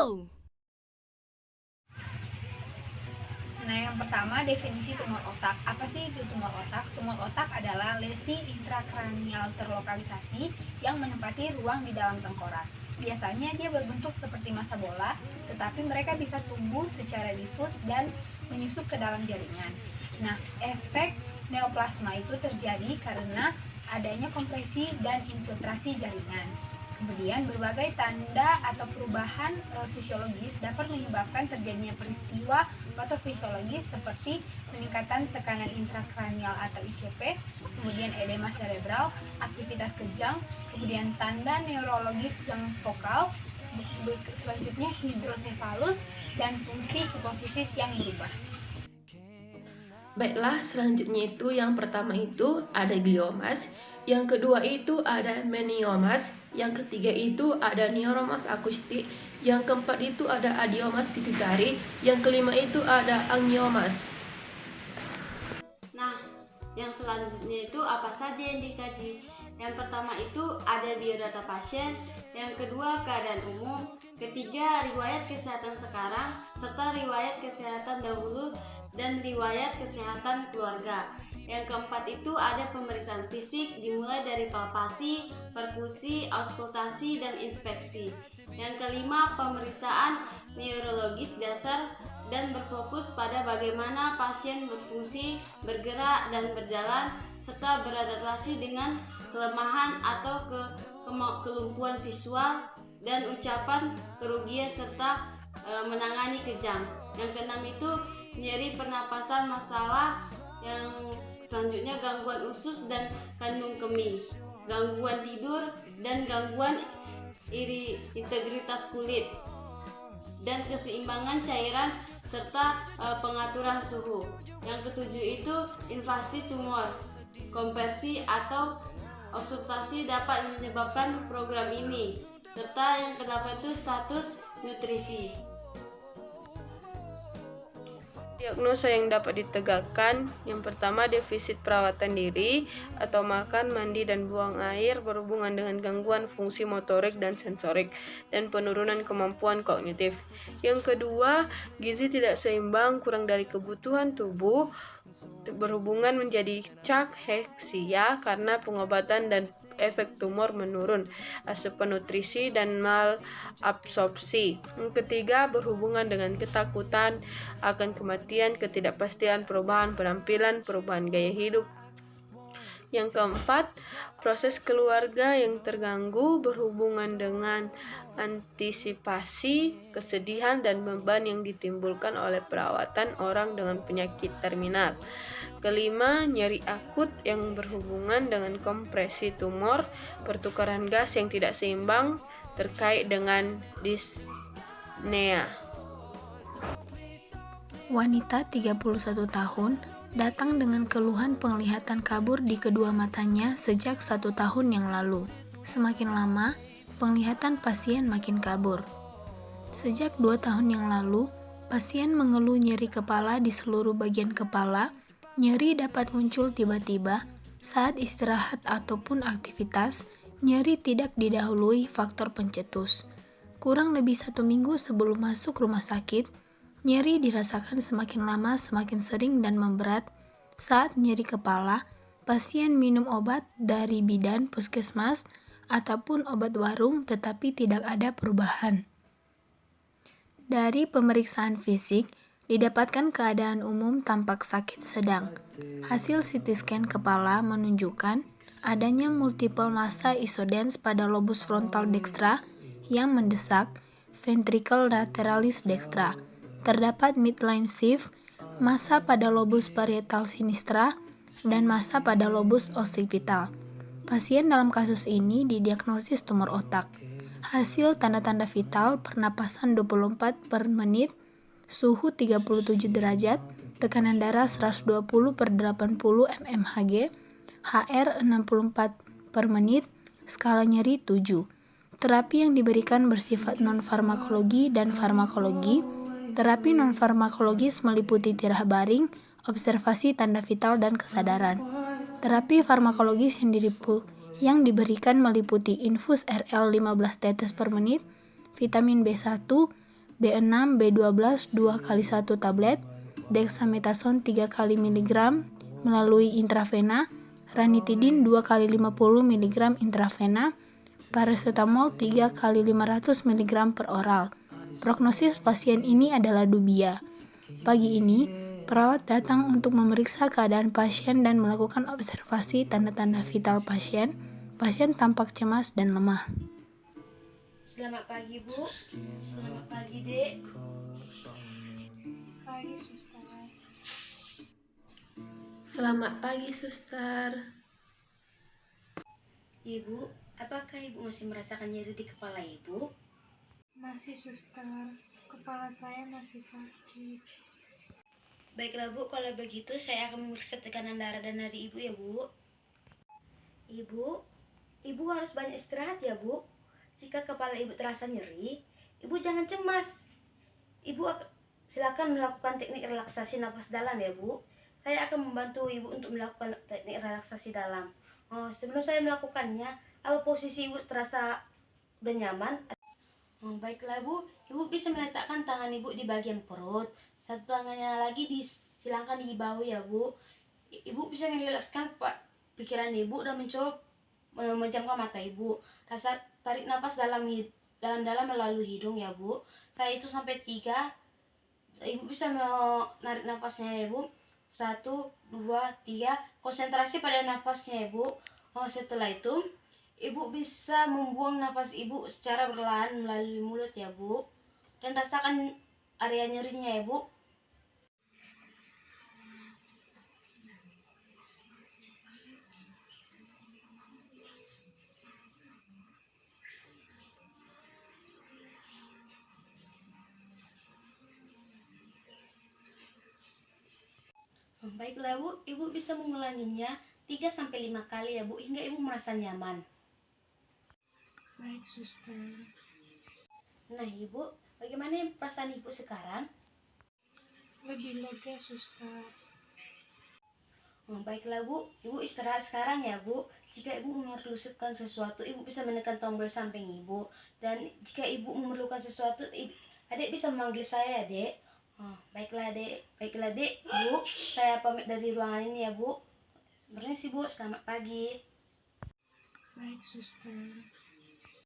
go! Nah, yang pertama definisi tumor otak. Apa sih itu tumor otak? Tumor otak adalah lesi intrakranial terlokalisasi yang menempati ruang di dalam tengkorak. Biasanya dia berbentuk seperti massa bola, tetapi mereka bisa tumbuh secara difus dan menyusup ke dalam jaringan. Nah, efek neoplasma itu terjadi karena adanya kompresi dan infiltrasi jaringan. Kemudian berbagai tanda atau perubahan fisiologis dapat menyebabkan terjadinya peristiwa patofisiologis seperti peningkatan tekanan intrakranial atau ICP, kemudian edema cerebral, aktivitas kejang, kemudian tanda neurologis yang vokal, selanjutnya hidrosefalus dan fungsi hipofisis yang berubah. Baiklah, selanjutnya itu yang pertama itu ada gliomas, yang kedua itu ada meniomas, yang ketiga itu ada neuromas akustik, yang keempat itu ada adenomas pituitari, yang kelima itu ada angiomas. Nah, yang selanjutnya itu apa saja yang dikaji? Yang pertama itu ada biodata pasien, yang kedua keadaan umum, ketiga riwayat kesehatan sekarang, serta riwayat kesehatan dahulu dan riwayat kesehatan keluarga. Yang keempat itu ada pemeriksaan fisik dimulai dari palpasi, perkusi, auskultasi, dan inspeksi. Yang kelima pemeriksaan neurologis dasar dan berfokus pada bagaimana pasien berfungsi, bergerak, dan berjalan, serta beradaptasi dengan kelemahan atau kelumpuhan visual dan ucapan kerugian serta menangani kejang. Yang keenam itu nyeri pernapasan masalah, yang selanjutnya gangguan usus dan kandung kemih, gangguan tidur dan gangguan integritas kulit, dan keseimbangan cairan serta pengaturan suhu. Yang ketujuh itu invasi tumor, konversi atau obstruksi dapat menyebabkan program ini, serta yang kedelapan itu status nutrisi. Diagnosa yang dapat ditegakkan, yang pertama defisit perawatan diri atau makan, mandi, dan buang air berhubungan dengan gangguan fungsi motorik dan sensorik dan penurunan kemampuan kognitif. Yang kedua, gizi tidak seimbang, kurang dari kebutuhan tubuh berhubungan menjadi cachexia karena pengobatan dan efek tumor menurun, asupan nutrisi dan malabsorpsi. Yang ketiga, berhubungan dengan ketakutan akan kematian, ketidakpastian, perubahan penampilan, perubahan gaya hidup. Yang keempat, proses keluarga yang terganggu berhubungan dengan antisipasi, kesedihan, dan beban yang ditimbulkan oleh perawatan orang dengan penyakit terminal. Kelima, nyeri akut yang berhubungan dengan kompresi tumor, pertukaran gas yang tidak seimbang terkait dengan dyspnea. Wanita 31 tahun datang dengan keluhan penglihatan kabur di kedua matanya sejak 1 tahun yang lalu. Semakin lama, penglihatan pasien makin kabur. Sejak 2 tahun yang lalu, pasien mengeluh nyeri kepala di seluruh bagian kepala. Nyeri dapat muncul tiba-tiba saat istirahat ataupun aktivitas. Nyeri tidak didahului faktor pencetus. Kurang lebih 1 minggu sebelum masuk rumah sakit, nyeri dirasakan semakin lama semakin sering dan memberat. Saat nyeri kepala, pasien minum obat dari bidan puskesmas ataupun obat warung tetapi tidak ada perubahan. Dari pemeriksaan fisik, didapatkan keadaan umum tampak sakit sedang. Hasil CT scan kepala menunjukkan adanya multiple massa isodens pada lobus frontal dextra yang mendesak ventricle lateralis dextra. Terdapat midline shift, massa pada lobus parietal sinistra, dan massa pada lobus occipital. Pasien dalam kasus ini didiagnosis tumor otak. Hasil tanda-tanda vital, pernapasan 24 per menit, suhu 37 derajat, tekanan darah 120/80 mmHg, HR 64 per menit, skala nyeri 7. Terapi yang diberikan bersifat non-farmakologi dan farmakologi. Terapi non-farmakologis meliputi tirah baring, observasi tanda vital, dan kesadaran. Terapi farmakologis yang diberikan meliputi infus RL 15 tetes per menit, vitamin B1, B6, B12 2 kali 1 tablet, dexamethasone 3 kali miligram melalui intravena, ranitidin 2 kali 50 mg intravena, paracetamol 3 kali 500 mg per oral. Prognosis pasien ini adalah dubia. Pagi ini, perawat datang untuk memeriksa keadaan pasien dan melakukan observasi tanda-tanda vital pasien. Pasien tampak cemas dan lemah. Selamat pagi, Bu. Selamat pagi, Dek. Pagi, suster. Selamat pagi, suster. Ibu, apakah Ibu masih merasakan nyeri di kepala Ibu? Masih, suster. Kepala saya masih sakit. Baiklah, Bu. Kalau begitu, saya akan memeriksa tekanan darah dan nadi Ibu ya, Bu. Ibu harus banyak istirahat ya, Bu. Jika kepala Ibu terasa nyeri, Ibu jangan cemas. Silakan melakukan teknik relaksasi nafas dalam ya, Bu. Saya akan membantu Ibu untuk melakukan teknik relaksasi dalam. Sebelum saya melakukannya, apa posisi Ibu terasa udah nyaman? Baiklah, Bu. Ibu bisa meletakkan tangan Ibu di bagian perut. Satu tangannya lagi disilangkan di bahu ya, Bu. Ibu bisa merilekskan pikiran Ibu dan mencoba memejamkan mata Ibu. Rasa tarik nafas dalam-dalam melalui hidung ya, Bu. Saya itu sampai 3. Ibu bisa menarik nafasnya ya, Bu. 1, 2, 3. Konsentrasi pada nafasnya ya, Bu. Setelah itu, Ibu bisa membuang nafas Ibu secara perlahan melalui mulut ya, Bu. Dan rasakan area nyerinya ya, Bu. Baiklah, Bu. Ibu bisa mengulanginya 3-5 kali ya, Bu, hingga Ibu merasa nyaman. Baik, suster. Nah, Ibu, bagaimana perasaan Ibu sekarang? Lebih lega, suster. Baiklah, Bu. Ibu istirahat sekarang ya, Bu. Jika Ibu memerlukan sesuatu, Ibu bisa menekan tombol samping Ibu. Dan jika Ibu memerlukan sesuatu, Adik bisa memanggil saya, Dek. Baiklah, Dek. Bu, saya pamit dari ruangan ini ya, Bu. Permisi, Bu. Selamat pagi. Baik, suster.